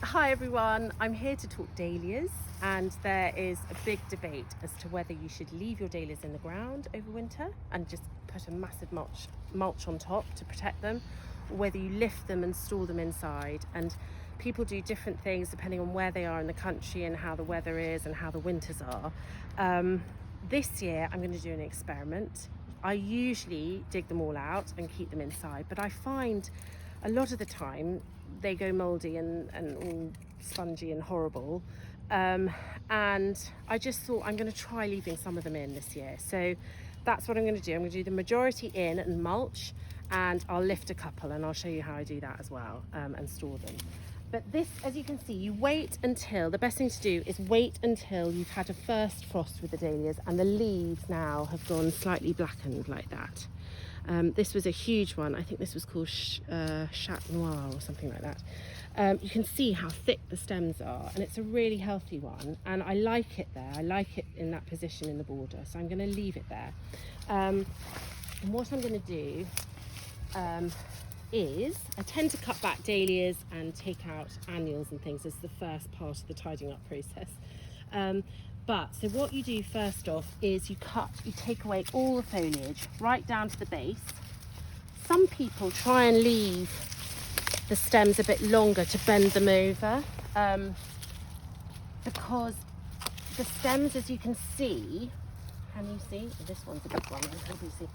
Hi everyone, I'm here to talk dahlias, and there is a big debate as to whether you should leave your dahlias in the ground over winter and just put a massive mulch on top to protect them, or whether you lift them and store them inside. And people do different things depending on where they are in the country and how the weather is and how the winters are. This year I'm going to do an experiment. I usually dig them all out and keep them inside, but I find a lot of the time they go mouldy and all spongy and horrible, and I just thought I'm going to try leaving some of them in this year. So that's what I'm going to do. I'm going to do the majority in and mulch, and I'll lift a couple and I'll show you how I do that as well, and store them. But this, as you can see, you wait until, the best thing to do is wait until you've had a first frost with the dahlias and the leaves now have gone slightly blackened like that. This was a huge one. I think this was called Chat Noir or something like that. You can see how thick the stems are, and it's a really healthy one, and I like it there. I like it in that position in the border, so I'm going to leave it there. And what I'm going to do is I tend to cut back dahlias and take out annuals and things as the first part of the tidying up process. So what you do first off is you take away all the foliage right down to the base. Some people try and leave the stems a bit longer to bend them over, because the stems, as you can see, this one's a big one, can you see?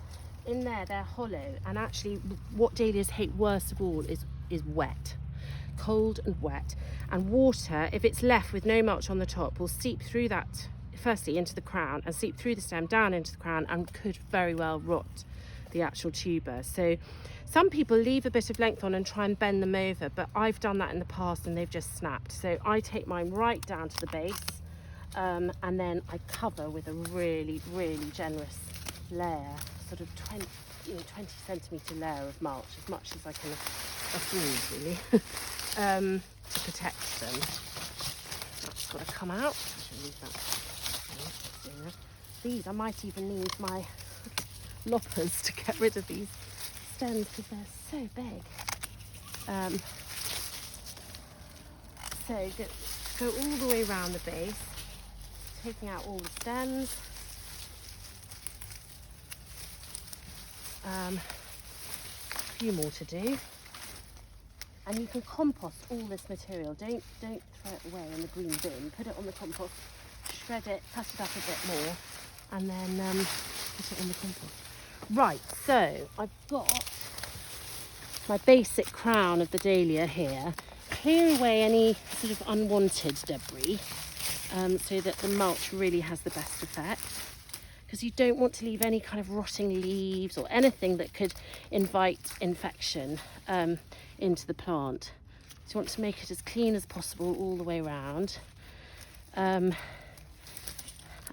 In there they're hollow, and actually what dahlias hate worst of all is wet. Cold and wet, and water, if it's left with no mulch on the top, will seep through that, firstly into the crown, and seep through the stem down into the crown, and could very well rot the actual tuber. So some people leave a bit of length on and try and bend them over, but I've done that in the past and they've just snapped. So I take mine right down to the base, and then I cover with a really generous layer, sort of 20 centimetre layer of mulch, as much as I can afford really. To protect them. That's got to come out. These, I might even need my loppers to get rid of these stems because they're so big. So go all the way around the base, taking out all the stems. A few more to do. And you can compost all this material. Don't throw it away in the green bin. Put it on the compost, shred it, cut it up a bit more, and then put it on the compost. Right, so I've got my basic crown of the dahlia here. Clear away any sort of unwanted debris, so that the mulch really has the best effect. Because you don't want to leave any kind of rotting leaves or anything that could invite infection into the plant. So you want to make it as clean as possible all the way around, and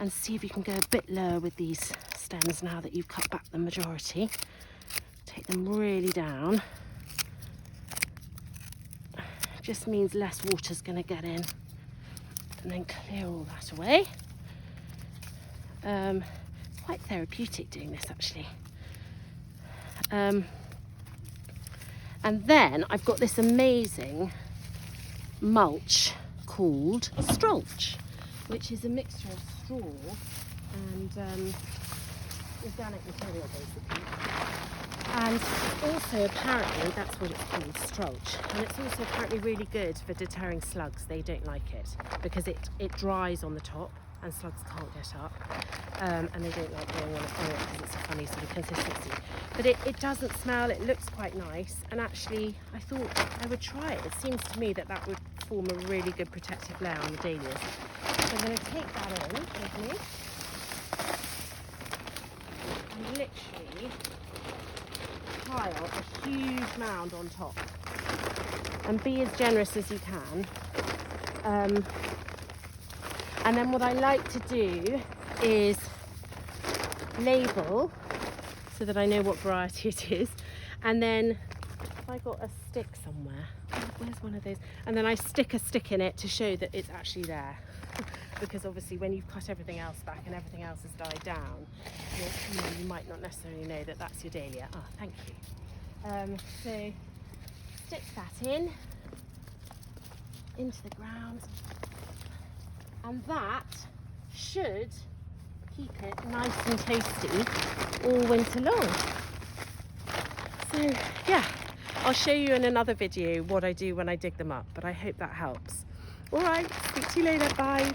see if you can go a bit lower with these stems now that you've cut back the majority. Take them really down. It just means less water's going to get in, and then clear all that away. It's quite therapeutic doing this actually. And then I've got this amazing mulch called Strolch, which is a mixture of straw and organic material basically. And also apparently, that's what it's called, Strolch. And it's also apparently really good for deterring slugs. They don't like it because it dries on the top and slugs can't get up, and they don't like going on it because it's a funny sort of consistency. But it doesn't smell, it looks quite nice, and actually I thought I would try it. It seems to me that would form a really good protective layer on the dahlias. So I'm going to take that in with me and literally pile a huge mound on top, and be as generous as you can. And then what I like to do is label so that I know what variety it is. And then if I got a stick somewhere, where's one of those? And then I stick a stick in it to show that it's actually there. Because obviously when you've cut everything else back and everything else has died down, you might not necessarily know that that's your dahlia. Ah, thank you. So stick that in. into the ground, and that should keep it nice and toasty all winter long. So yeah, I'll show you in another video what I do when I dig them up, but I hope that helps. All right, speak to you later, bye.